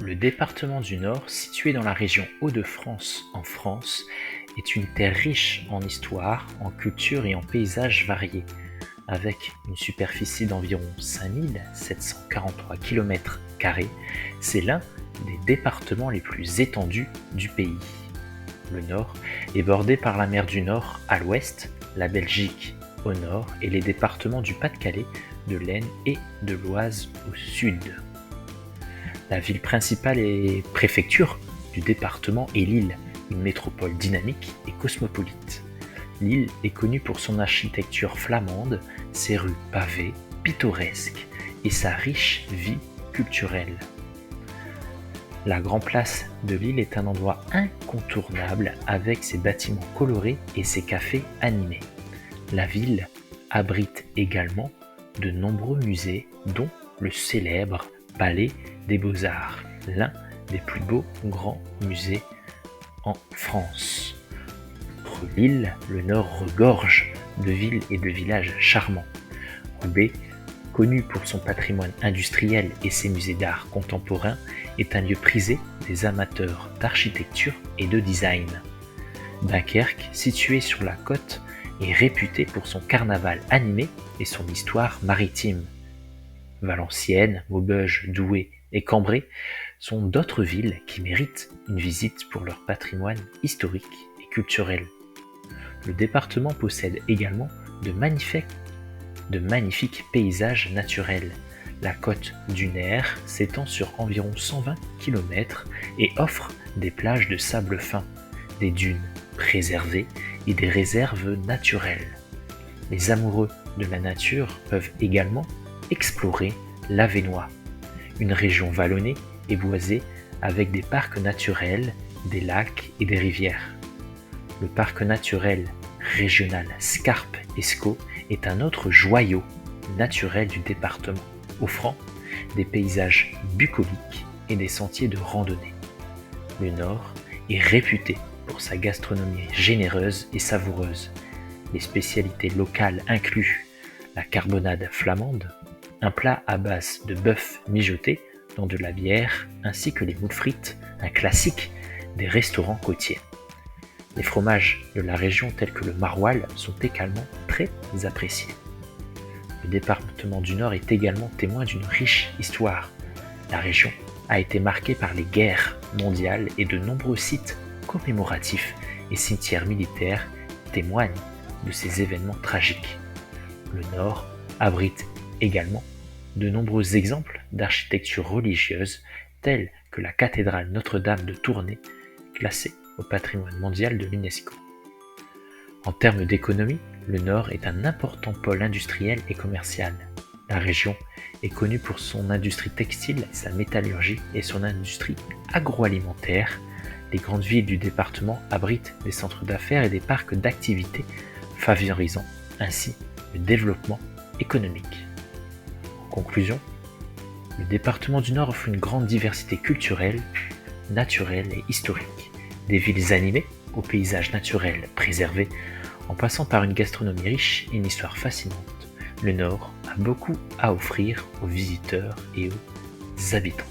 Le département du Nord, situé dans la région Hauts-de-France en France, est une terre riche en histoire, en culture et en paysages variés. Avec une superficie d'environ 5743 km², c'est l'un des départements les plus étendus du pays. Le Nord est bordé par la mer du Nord à l'ouest, la Belgique au nord et les départements du Pas-de-Calais, de l'Aisne et de l'Oise au sud. La ville principale et préfecture du département est Lille, une métropole dynamique et cosmopolite. Lille est connue pour son architecture flamande, ses rues pavées, pittoresques et sa riche vie culturelle. La Grand Place de Lille est un endroit incontournable avec ses bâtiments colorés et ses cafés animés. La ville abrite également de nombreux musées, dont le célèbre Palais des Beaux-Arts, l'un des plus beaux grands musées en France. Outre Lille, le Nord regorge de villes et de villages charmants. Roubaix, connu pour son patrimoine industriel et ses musées d'art contemporain, est un lieu prisé des amateurs d'architecture et de design. Dunkerque, situé sur la côte, est réputé pour son carnaval animé et son histoire maritime. Valenciennes, Maubeuge, Douai et Cambrai sont d'autres villes qui méritent une visite pour leur patrimoine historique et culturel. Le département possède également de magnifiques paysages naturels. La côte dunaire s'étend sur environ 120 km et offre des plages de sable fin, des dunes préservées et des réserves naturelles. Les amoureux de la nature peuvent également explorer l'Avesnois, une région vallonnée et boisée avec des parcs naturels, des lacs et des rivières. Le parc naturel régional Scarpe-Escaut est un autre joyau naturel du département, offrant des paysages bucoliques et des sentiers de randonnée. Le Nord est réputé pour sa gastronomie généreuse et savoureuse. Les spécialités locales incluent la carbonade flamande, un plat à base de bœuf mijoté dans de la bière, ainsi que les moules frites, un classique des restaurants côtiers. Les fromages de la région tels que le maroilles sont également très appréciés. Le département du Nord est également témoin d'une riche histoire. La région a été marquée par les guerres mondiales et de nombreux sites commémoratifs et cimetières militaires témoignent de ces événements tragiques. Le Nord abrite également de nombreux exemples d'architecture religieuse tels que la cathédrale Notre-Dame de Tournai, classée au patrimoine mondial de l'UNESCO. En termes d'économie, le Nord est un important pôle industriel et commercial. La région est connue pour son industrie textile, sa métallurgie et son industrie agroalimentaire. Les grandes villes du département abritent des centres d'affaires et des parcs d'activités, favorisant ainsi le développement économique. En conclusion, le département du Nord offre une grande diversité culturelle, naturelle et historique. Des villes animées, aux paysages naturels préservés, en passant par une gastronomie riche et une histoire fascinante, le Nord a beaucoup à offrir aux visiteurs et aux habitants.